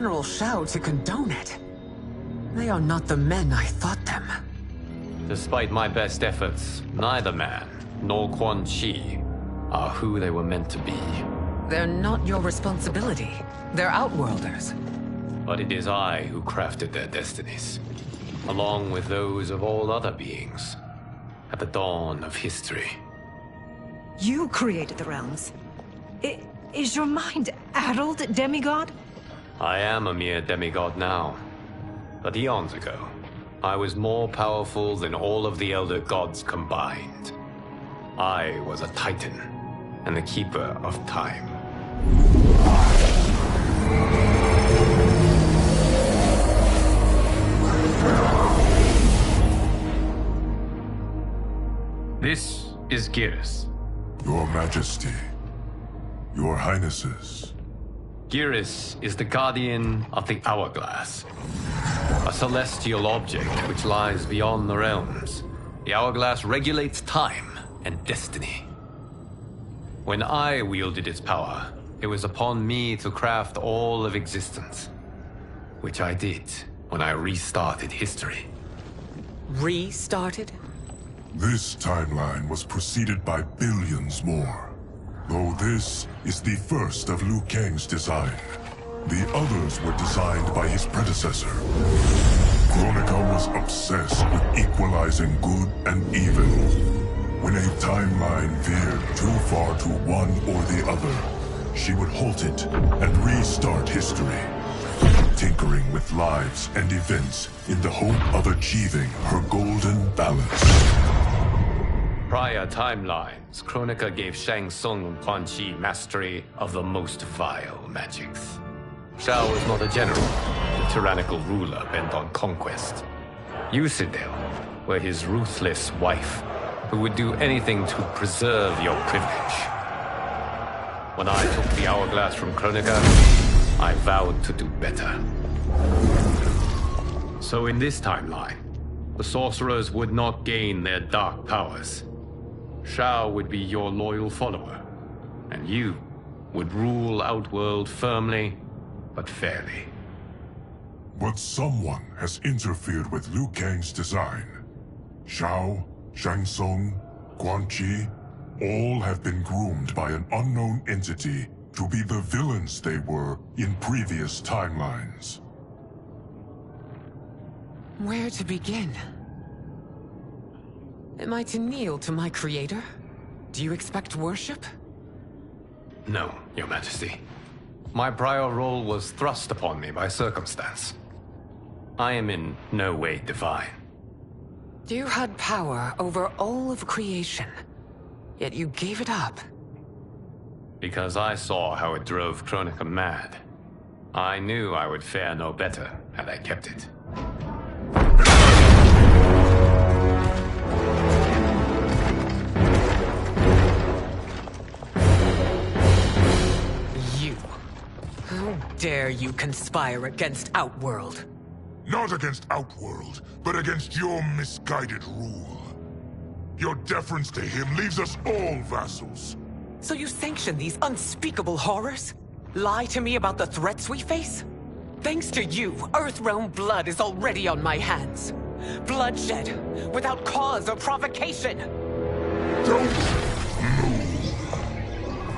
General Shao to condone it. They are not the men I thought them. Despite my best efforts, neither man nor Quan Chi are who they were meant to be. They're not your responsibility. They're Outworlders. But it is I who crafted their destinies, along with those of all other beings, at the dawn of history. You created the realms. Is your mind addled, demigod? I am a mere demigod now, but eons ago, I was more powerful than all of the Elder Gods combined. I was a Titan, and the Keeper of Time. This is Geras. Your Majesty, Your Highnesses. Geras is the guardian of the Hourglass, a celestial object which lies beyond the realms. The Hourglass regulates time and destiny. When I wielded its power, it was upon me to craft all of existence, which I did when I restarted history. Restarted? This timeline was preceded by billions more. Though this is the first of Liu Kang's design. The others were designed by his predecessor. Kronika was obsessed with equalizing good and evil. When a timeline veered too far to one or the other, she would halt it and restart history, tinkering with lives and events in the hope of achieving her golden balance. Prior timelines, Kronika gave Shang Tsung and Quan Chi mastery of the most vile magics. Shao was not a general, a tyrannical ruler bent on conquest. Yusidel were his ruthless wife, who would do anything to preserve your privilege. When I took the Hourglass from Kronika, I vowed to do better. So in this timeline, the sorcerers would not gain their dark powers. Shao would be your loyal follower, and you would rule Outworld firmly, but fairly. But someone has interfered with Liu Kang's design. Shao, Shang Tsung, Quan Chi, all have been groomed by an unknown entity to be the villains they were in previous timelines. Where to begin? Am I to kneel to my creator? Do you expect worship? No, Your Majesty. My prior role was thrust upon me by circumstance. I am in no way divine. You had power over all of creation, yet you gave it up. Because I saw how it drove Kronika mad. I knew I would fare no better had I kept it. How dare you conspire against Outworld? Not against Outworld, but against your misguided rule. Your deference to him leaves us all vassals. So you sanction these unspeakable horrors? Lie to me about the threats we face? Thanks to you, Earthrealm blood is already on my hands. Bloodshed, without cause or provocation. Don't move.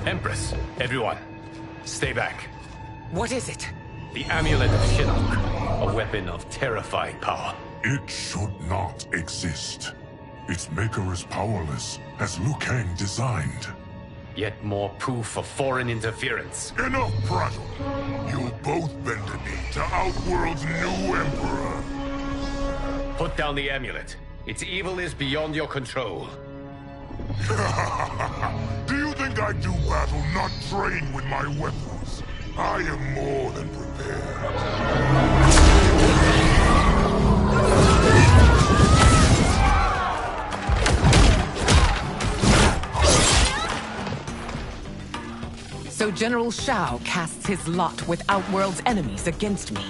Empress, everyone, stay back. What is it? The Amulet of Shinnok, a weapon of terrifying power. It should not exist. Its maker is powerless, as Liu Kang designed. Yet more proof of foreign interference. Enough prattle! You'll both bend a knee to Outworld's new emperor. Put down the amulet. Its evil is beyond your control. Do you think I do battle not trained with my weapons? I am more than prepared. So General Shao casts his lot with Outworld's enemies against me.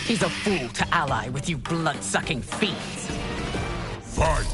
He's a fool to ally with you blood-sucking fiends. Fight!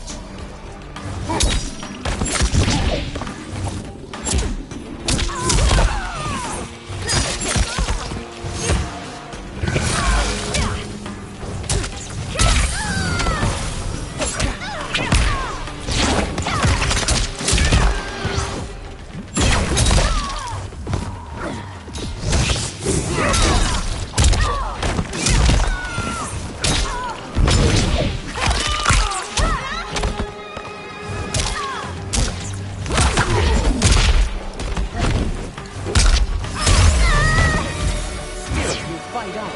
fight on.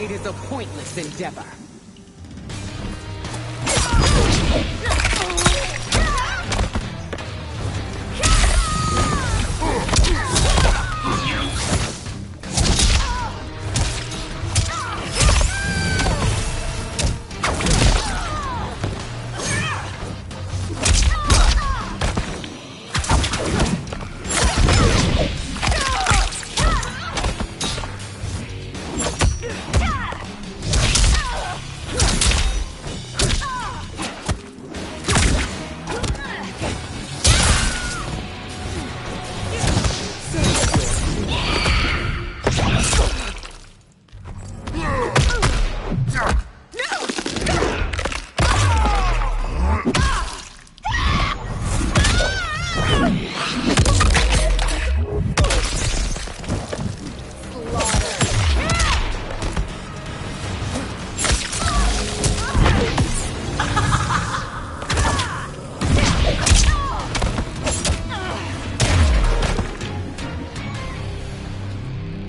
It is a pointless endeavor.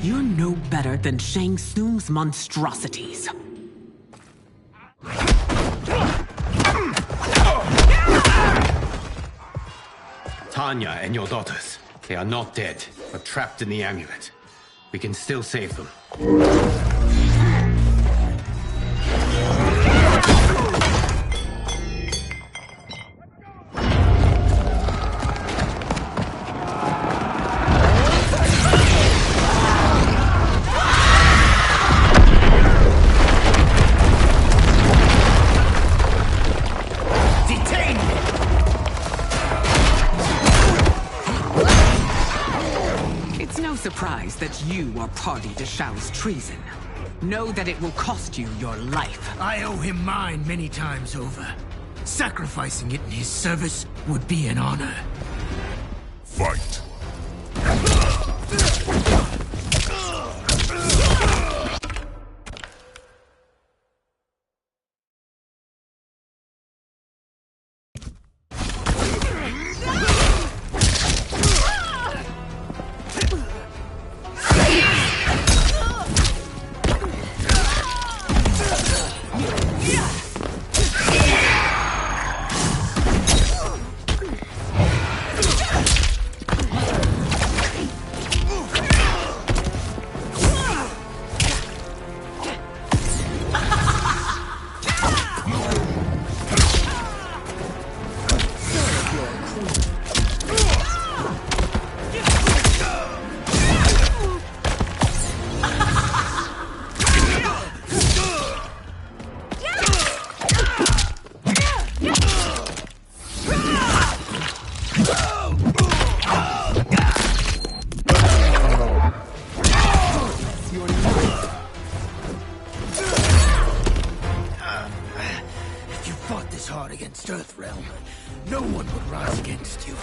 You're no better than Shang Tsung's monstrosities. Tanya and your daughters. They are not dead, but trapped in the amulet. We can still save them. Surprise that you are party to Shao's treason. Know that it will cost you your life. I owe him mine many times over. Sacrificing it in his service would be an honor. Fight! Against Earthrealm, no one would rise against you.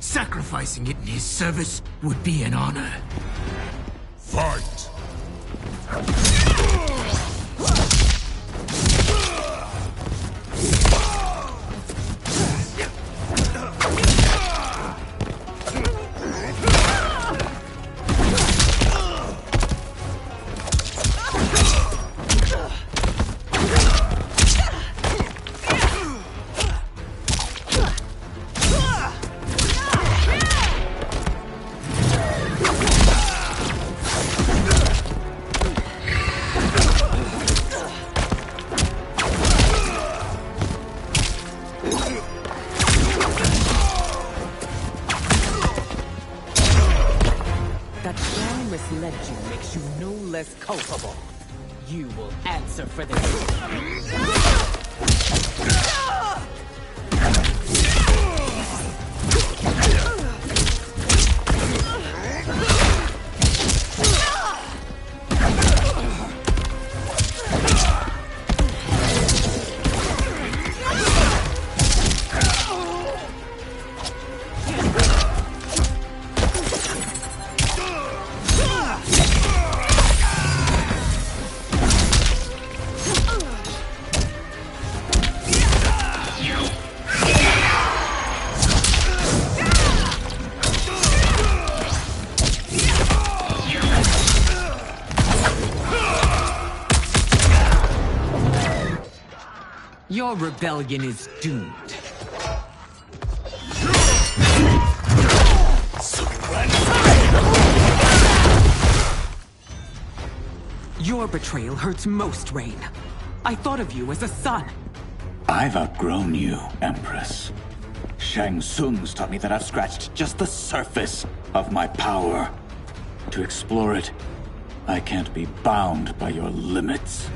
Sacrificing it in his service would be an honor. Fight! Why misled you makes you no less culpable. You will answer for this. Your rebellion is doomed. Your betrayal hurts most, Rain. I thought of you as a son. I've outgrown you, Empress. Shang Tsung's taught me that I've scratched just the surface of my power. To explore it, I can't be bound by your limits.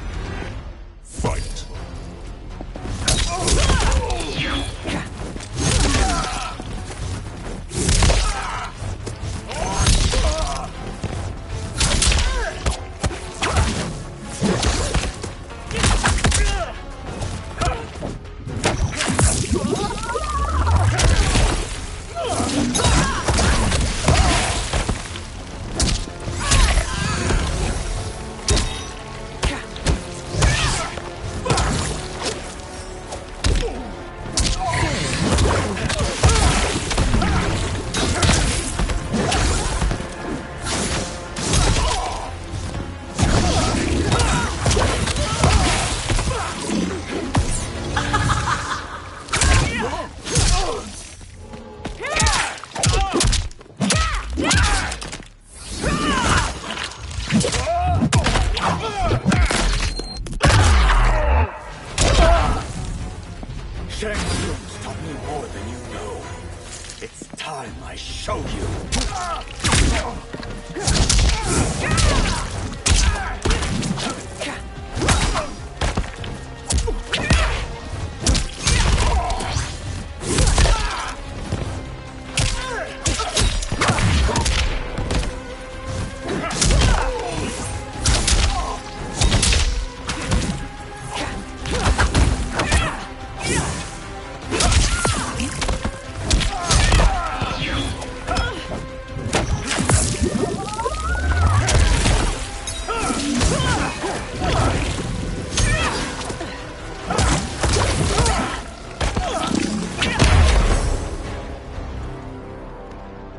Fight! Shang Tsung's taught me more than you know. It's time I show you.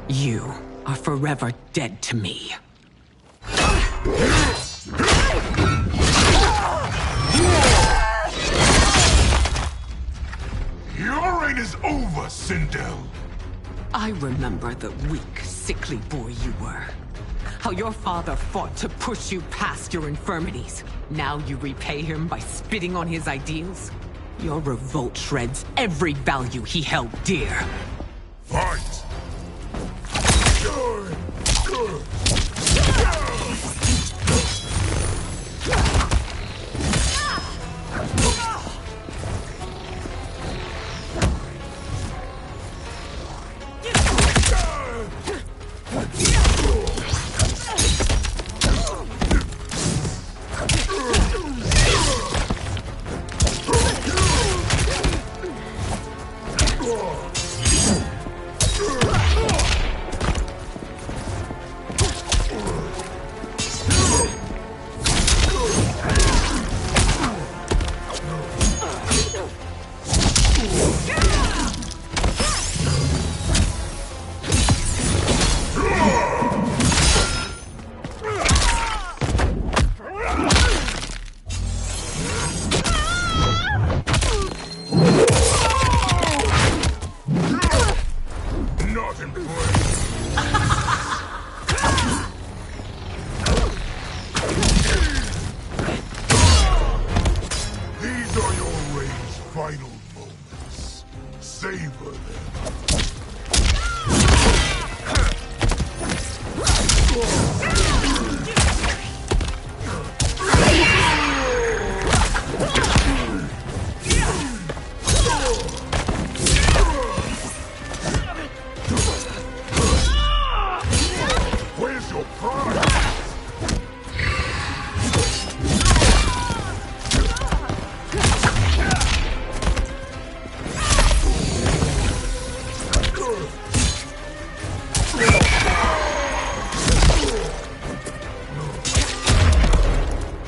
You are forever dead to me. Your reign is over, Sindel. I remember the weak, sickly boy you were. How your father fought to push you past your infirmities. Now you repay him by spitting on his ideals? Your revolt shreds every value he held dear. Fight!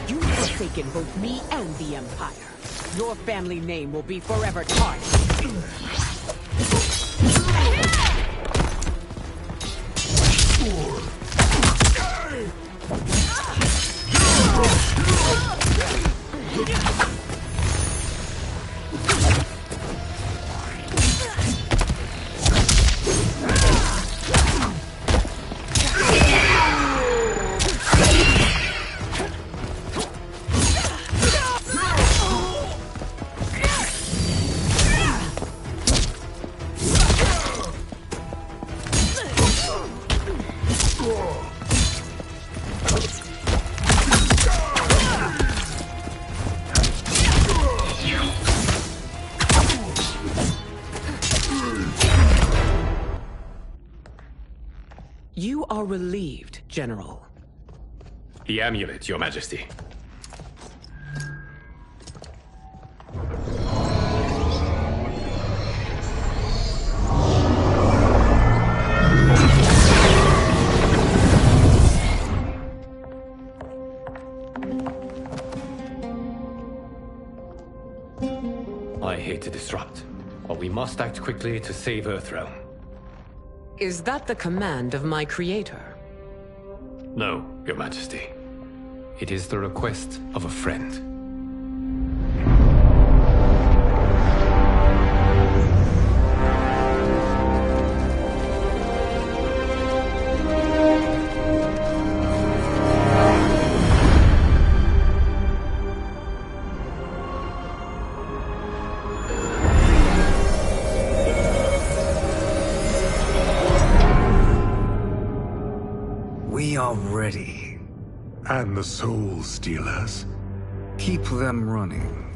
You've forsaken both me and the Empire. Your family name will be forever tarnished. You are relieved, General. The amulet, Your Majesty. I hate to disrupt, but we must act quickly to save Earthrealm. Is that the command of my creator? No, Your Majesty. It is the request of a friend. We are ready. And the Soul Stealers? Keep them running.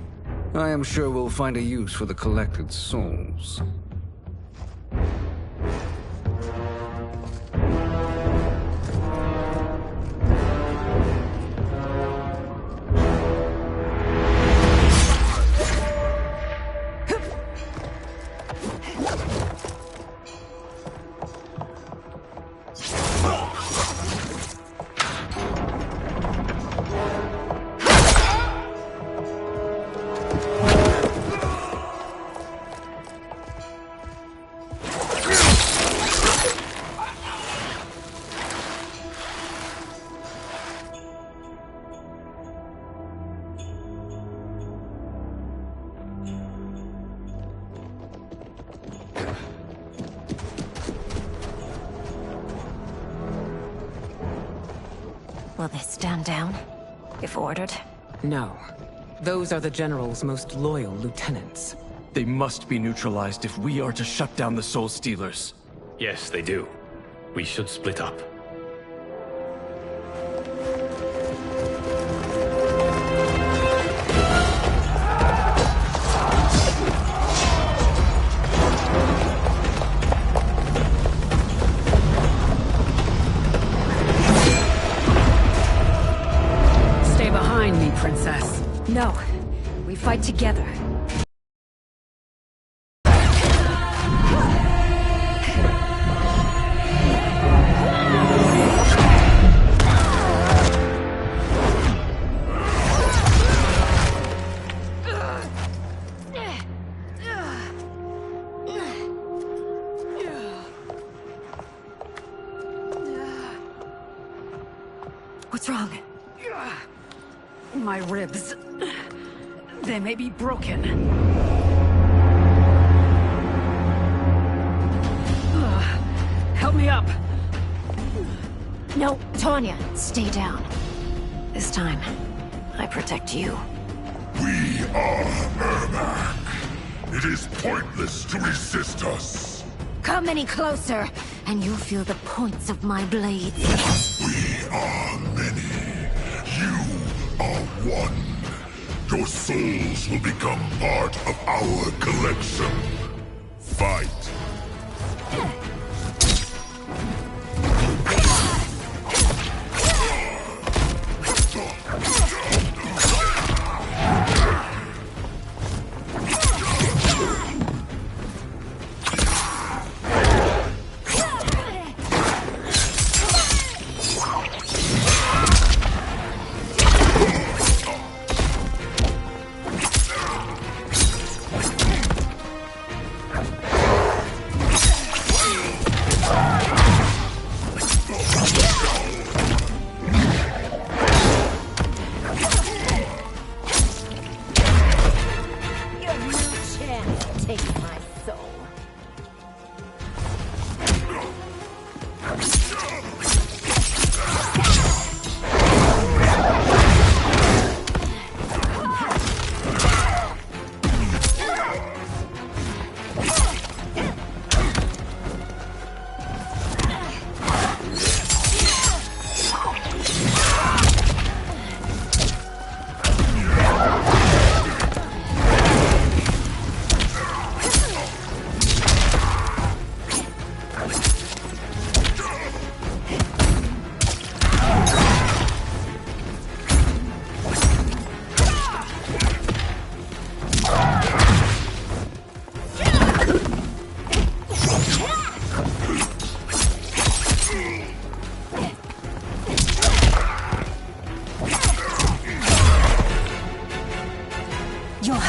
I am sure we'll find a use for the collected souls. Will they stand down, if ordered? No. Those are the General's most loyal lieutenants. They must be neutralized if we are to shut down the Soul Stealers. Yes, they do. We should split up. Stay behind me, Princess. No. We fight together. What's wrong? My ribs. They may be broken. Help me up. No, Tanya, stay down. This time, I protect you. We are Ermac. It is pointless to resist us. Come any closer, and you'll feel the points of my blades. We are many. You are one. Your souls will become part of our collection. Fight.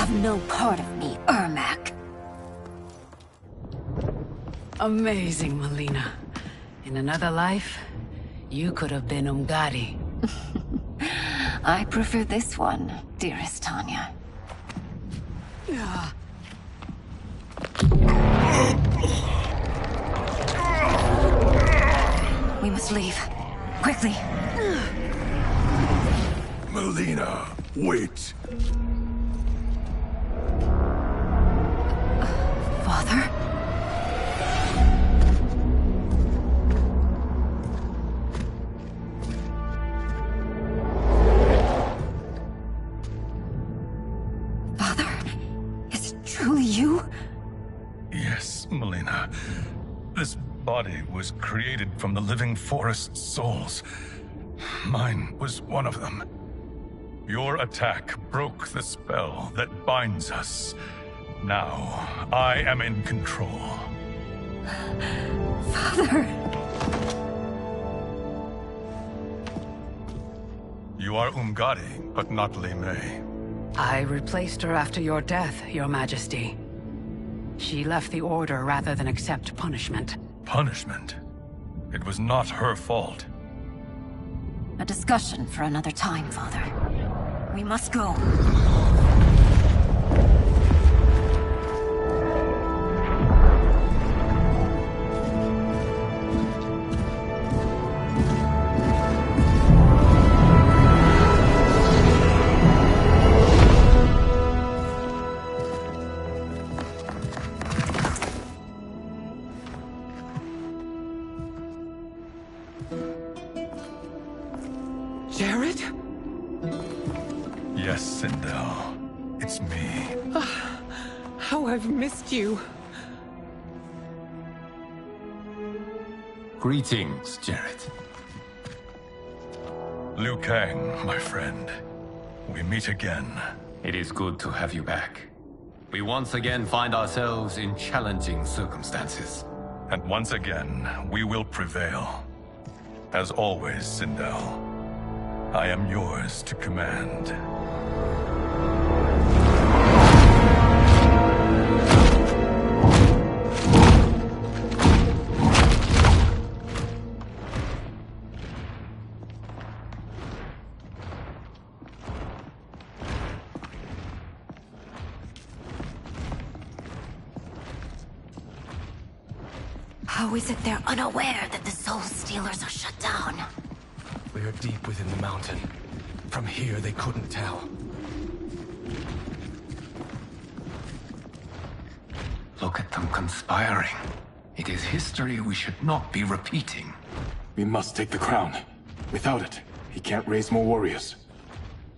have no part of me, Ermac. Amazing, Melina. In another life, you could have been Umgadi. I prefer this one, dearest Tanya. We must leave. Quickly. Melina, wait. Father? Father? Is it truly you? Yes, Melina. This body was created from the living forest's souls. Mine was one of them. Your attack broke the spell that binds us. Now, I am in control. Father! You are Umgadi, but not Li Mei. I replaced her after your death, Your Majesty. She left the Order rather than accept punishment. Punishment? It was not her fault. A discussion for another time, Father. We must go. Jared? Yes, Sindel. It's me. How I've missed you. Greetings, Jared. Liu Kang, my friend. We meet again. It is good to have you back. We once again find ourselves in challenging circumstances. And once again, we will prevail. As always, Sindel, I am yours to command. How is it they're unaware that the Soul Stealers are shut down? We are deep within the mountain. From here, they couldn't tell. Look at them conspiring. It is history we should not be repeating. We must take the crown. Without it, he can't raise more warriors.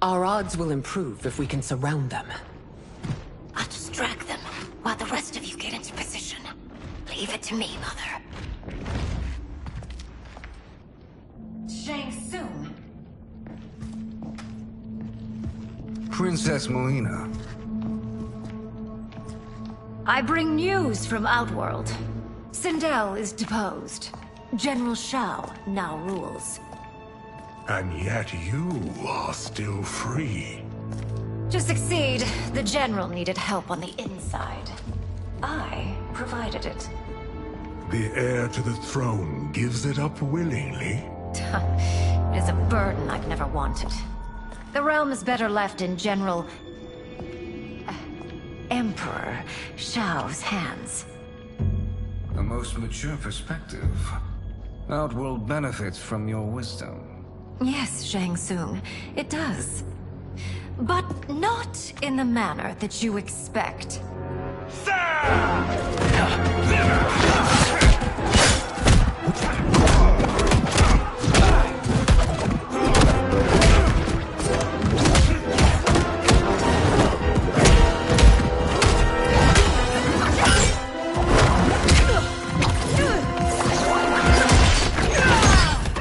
Our odds will improve if we can surround them. I'll distract them while the rest of you get into position. Leave it to me, Mother. Shang Tsung. Princess Melina. I bring news from Outworld. Sindel is deposed. General Shao now rules. And yet you are still free. To succeed, the General needed help on the inside. I provided it. The heir to the throne gives it up willingly. It is a burden I've never wanted. The realm is better left in General... Emperor Shao's hands. A most mature perspective. Outworld benefits from your wisdom. Yes, Shang Tsung, it does. But not in the manner that you expect.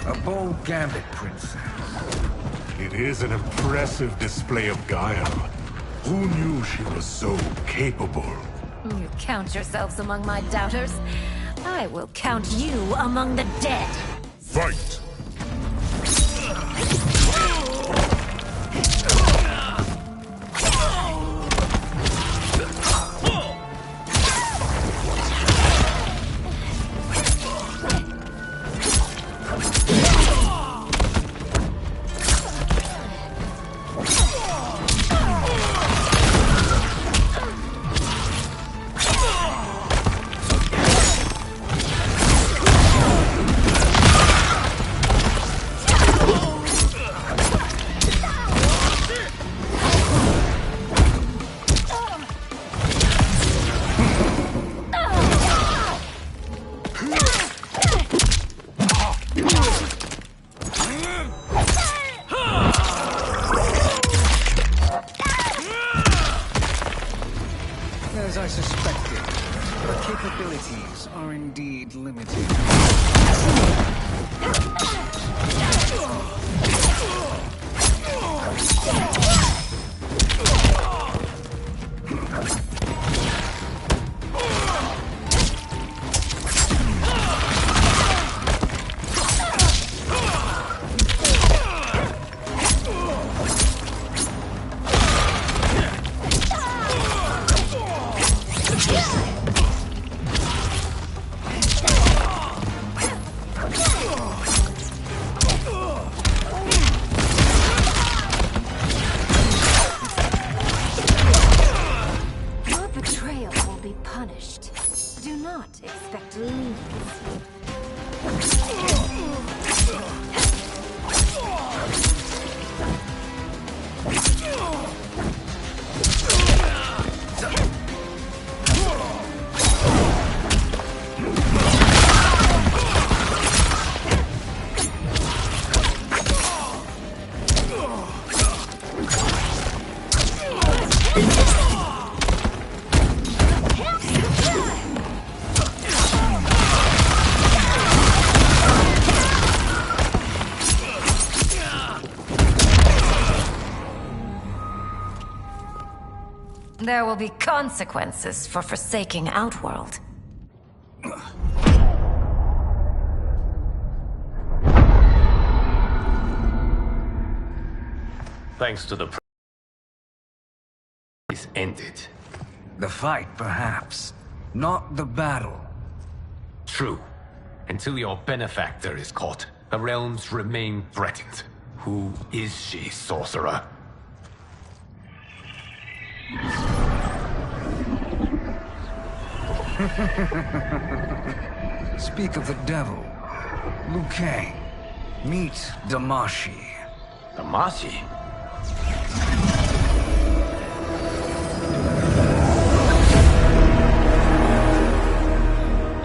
A bold gambit, Princess. It is an impressive display of guile. Who knew she was so capable? You count yourselves among my doubters. I will count you among the dead. Fight! indeed limited. Your betrayal will be punished. Do not expect leniency. There will be consequences for forsaking Outworld. Thanks to the is ended. The fight, perhaps. Not the battle. True. Until your benefactor is caught, the realms remain threatened. Who is she, sorcerer? Speak of the devil. Liu Kang. Meet Damashi. Damashi?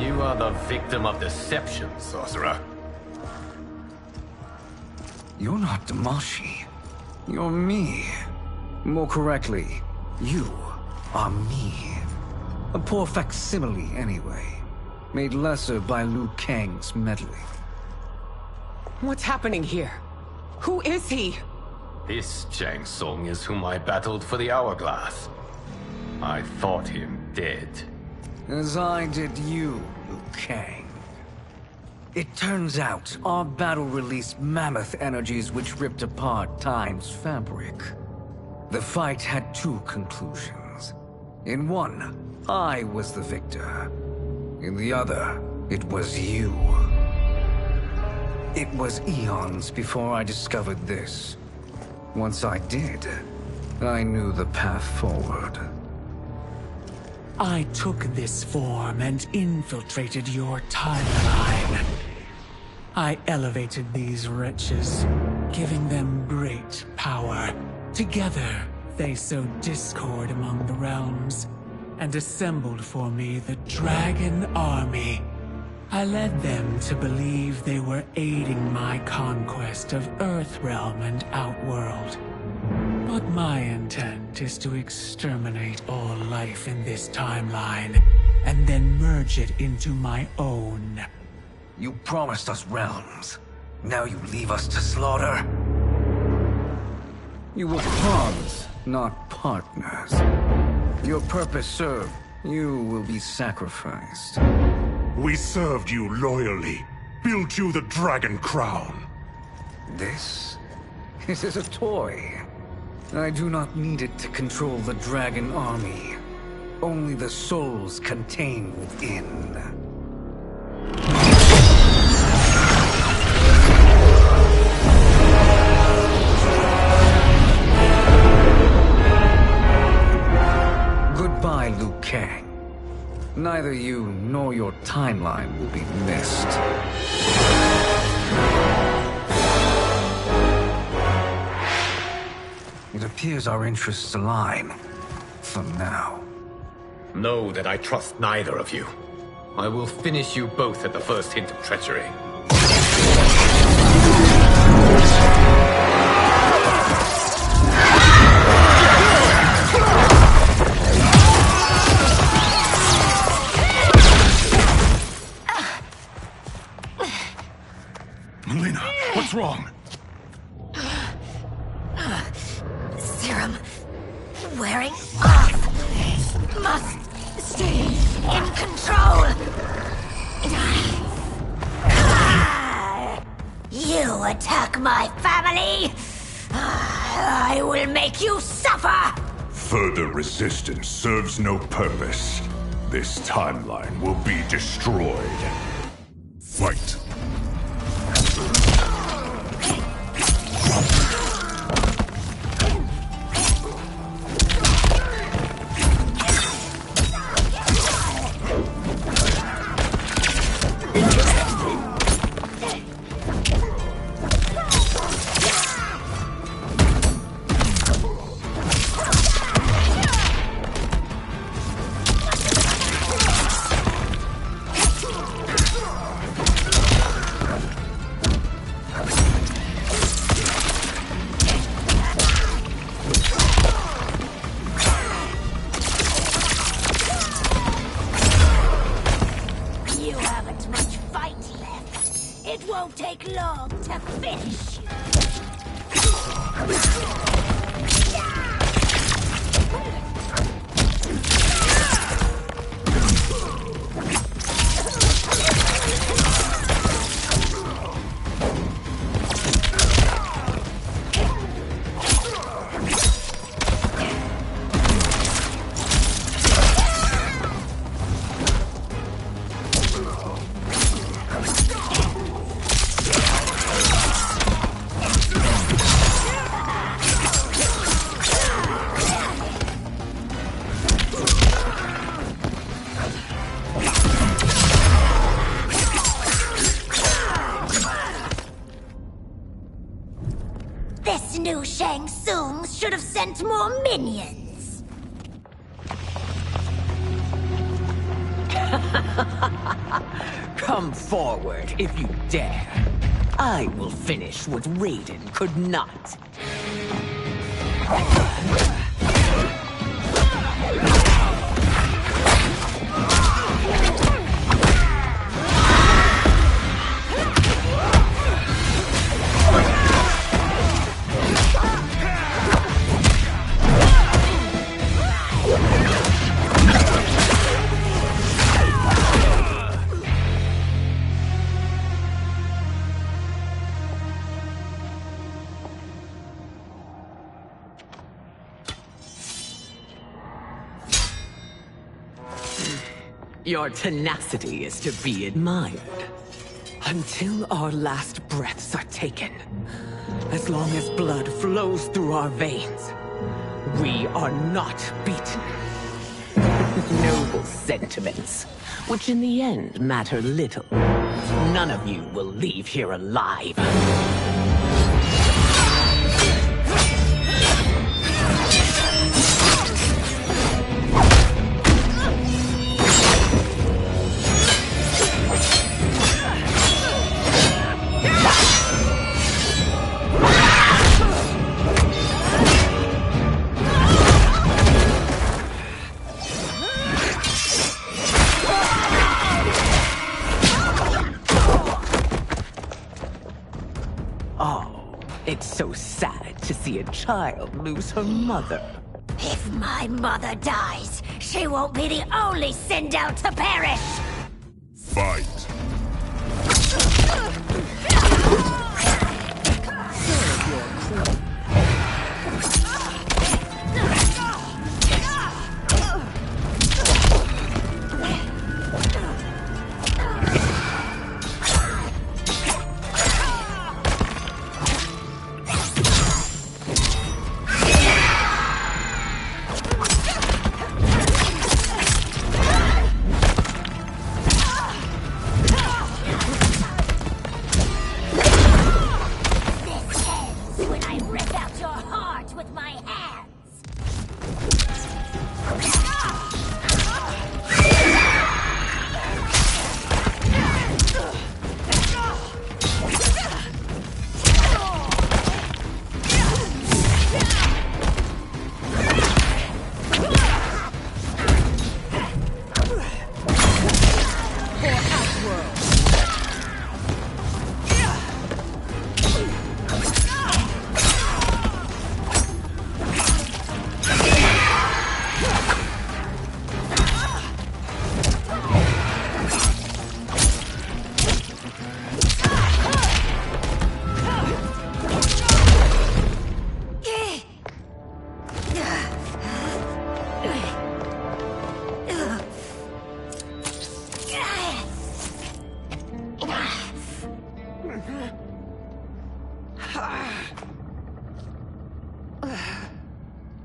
You are the victim of deception, sorcerer. You're not Damashi. You're me. More correctly, you are me. A poor facsimile, anyway. Made lesser by Liu Kang's meddling. What's happening here? Who is he? This Shang Tsung is whom I battled for the Hourglass. I thought him dead. As I did you, Liu Kang. It turns out our battle released mammoth energies which ripped apart time's fabric. The fight had two conclusions. In one, I was the victor. In the other, it was you. It was eons before I discovered this. Once I did, I knew the path forward. I took this form and infiltrated your timeline. I elevated these wretches, giving them great power. Together, they sowed discord among the realms, and assembled for me the Dragon Army. I led them to believe they were aiding my conquest of Earthrealm and Outworld. But my intent is to exterminate all life in this timeline, and then merge it into my own. You promised us realms. Now you leave us to slaughter? You were pawns, not partners. Your purpose served, you will be sacrificed. We served you loyally, built you the Dragon Crown. This is a toy. I do not need it to control the Dragon Army. Only the souls contained within. Goodbye, Liu Kang. Neither you nor your timeline will be missed. It appears our interests align. For now. Know that I trust neither of you. I will finish you both at the first hint of treachery. serum. Wearing off. Must stay in control. You attack my family. I will make you suffer. Further resistance serves no purpose. This timeline will be destroyed. Fight. This new Shang Tsung should have sent more minions. Come forward if you dare. I will finish what Raiden could not. Your tenacity is to be admired. Until our last breaths are taken, as long as blood flows through our veins, we are not beaten. Noble sentiments, which in the end matter little. None of you will leave here alive. It's so sad to see a child lose her mother. If my mother dies, she won't be the only Sindel to perish! Fight!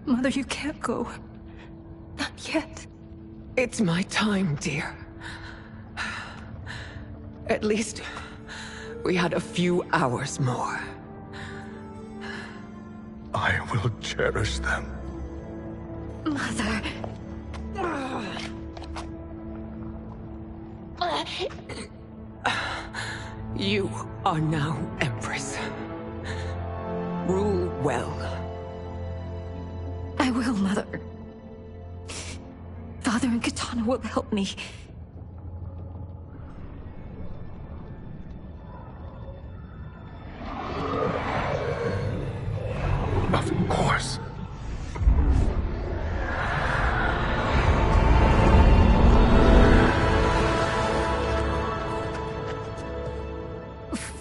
Mother, you can't go. Not yet. It's my time, dear. At least, we had a few hours more. I will cherish them. Mother... You are now Empress. Rule well. I will, Mother. Father and Katana will help me. Of course.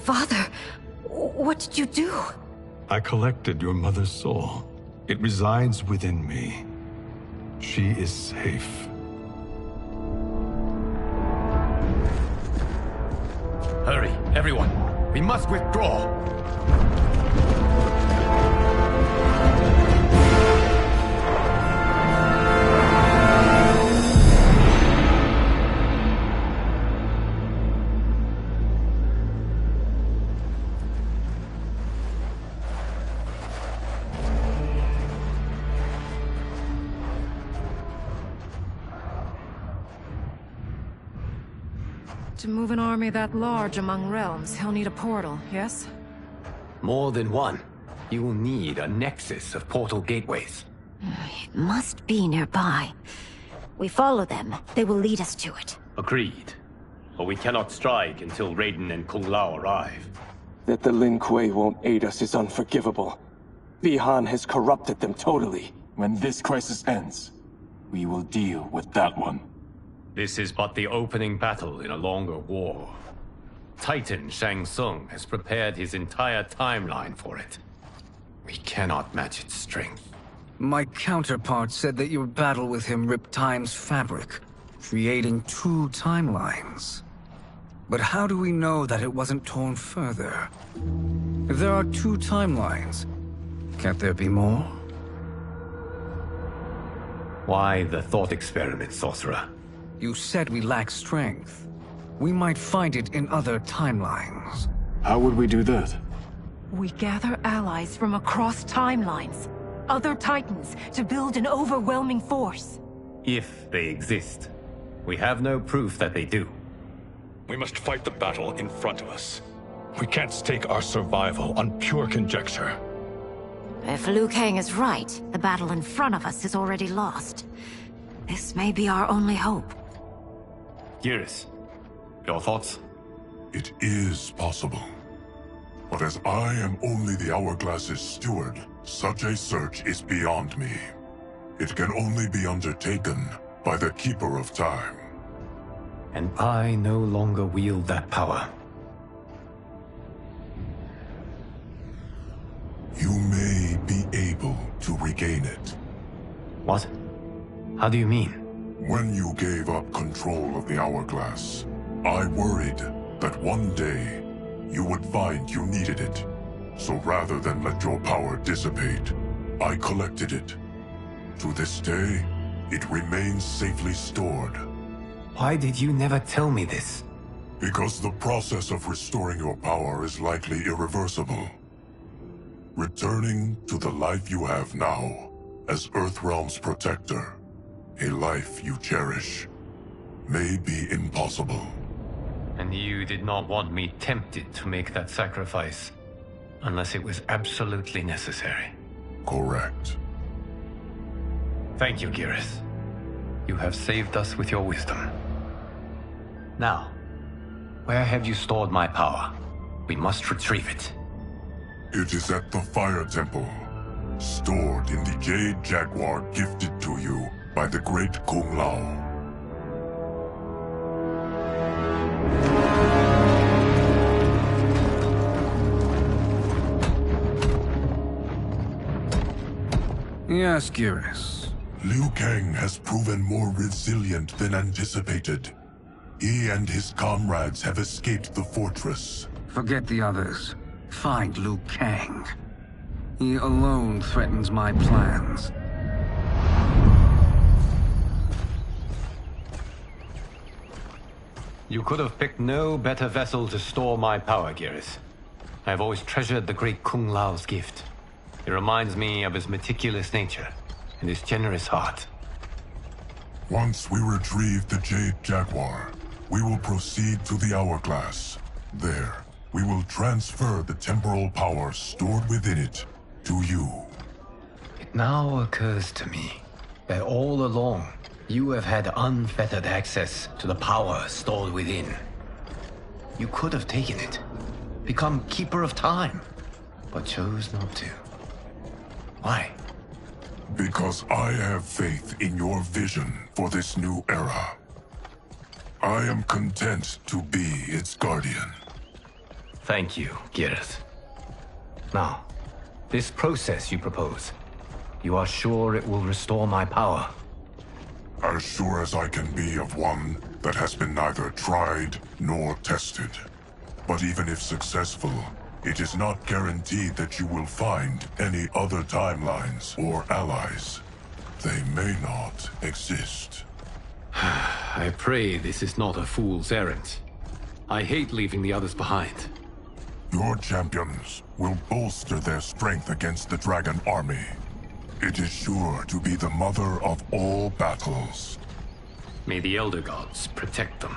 Father, what did you do? I collected your mother's soul. It resides within me. She is safe. Hurry, everyone. We must withdraw. To move an army that large among realms, he'll need a portal, yes? More than one. You will need a nexus of portal gateways. It must be nearby. We follow them, they will lead us to it. Agreed. But we cannot strike until Raiden and Kung Lao arrive. That the Lin Kuei won't aid us is unforgivable. Bi-Han has corrupted them totally. When this crisis ends, we will deal with that one. This is but the opening battle in a longer war. Titan Shang Tsung has prepared his entire timeline for it. We cannot match its strength. My counterpart said that your battle with him ripped time's fabric, creating 2 timelines. But how do we know that it wasn't torn further? If there are 2 timelines, can't there be more? Why the thought experiment, sorcerer? You said we lack strength. We might find it in other timelines. How would we do that? We gather allies from across timelines, other titans, to build an overwhelming force. If they exist. We have no proof that they do. We must fight the battle in front of us. We can't stake our survival on pure conjecture. If Liu Kang is right, the battle in front of us is already lost. This may be our only hope. Geras, your thoughts? It is possible. But as I am only the Hourglass's steward, such a search is beyond me. It can only be undertaken by the Keeper of Time. And I no longer wield that power. You may be able to regain it. What? How do you mean? When you gave up control of the Hourglass, I worried that one day you would find you needed it. So rather than let your power dissipate, I collected it. To this day, it remains safely stored. Why did you never tell me this? Because the process of restoring your power is likely irreversible. Returning to the life you have now, as Earthrealm's protector, a life you cherish, may be impossible. And you did not want me tempted to make that sacrifice, unless it was absolutely necessary. Correct. Thank you, Geras. You have saved us with your wisdom. Now, where have you stored my power? We must retrieve it. It is at the Fire Temple, stored in the Jade Jaguar gifted to you by the great Kung Lao. Yes, Geras. Liu Kang has proven more resilient than anticipated. He and his comrades have escaped the fortress. Forget the others. Find Liu Kang. He alone threatens my plans. You could have picked no better vessel to store my power, Gareth. I have always treasured the great Kung Lao's gift. It reminds me of his meticulous nature and his generous heart. Once we retrieve the Jade Jaguar, we will proceed to the Hourglass. There, we will transfer the temporal power stored within it to you. It now occurs to me that all along, you have had unfettered access to the power stored within. You could have taken it, become Keeper of Time, but chose not to. Why? Because I have faith in your vision for this new era. I am content to be its guardian. Thank you, Gareth. Now, this process you propose, you are sure it will restore my power? As sure as I can be of one that has been neither tried nor tested. But even if successful, it is not guaranteed that you will find any other timelines or allies. They may not exist. I pray this is not a fool's errand. I hate leaving the others behind. Your champions will bolster their strength against the Dragon Army. It is sure to be the mother of all battles. May the Elder Gods protect them.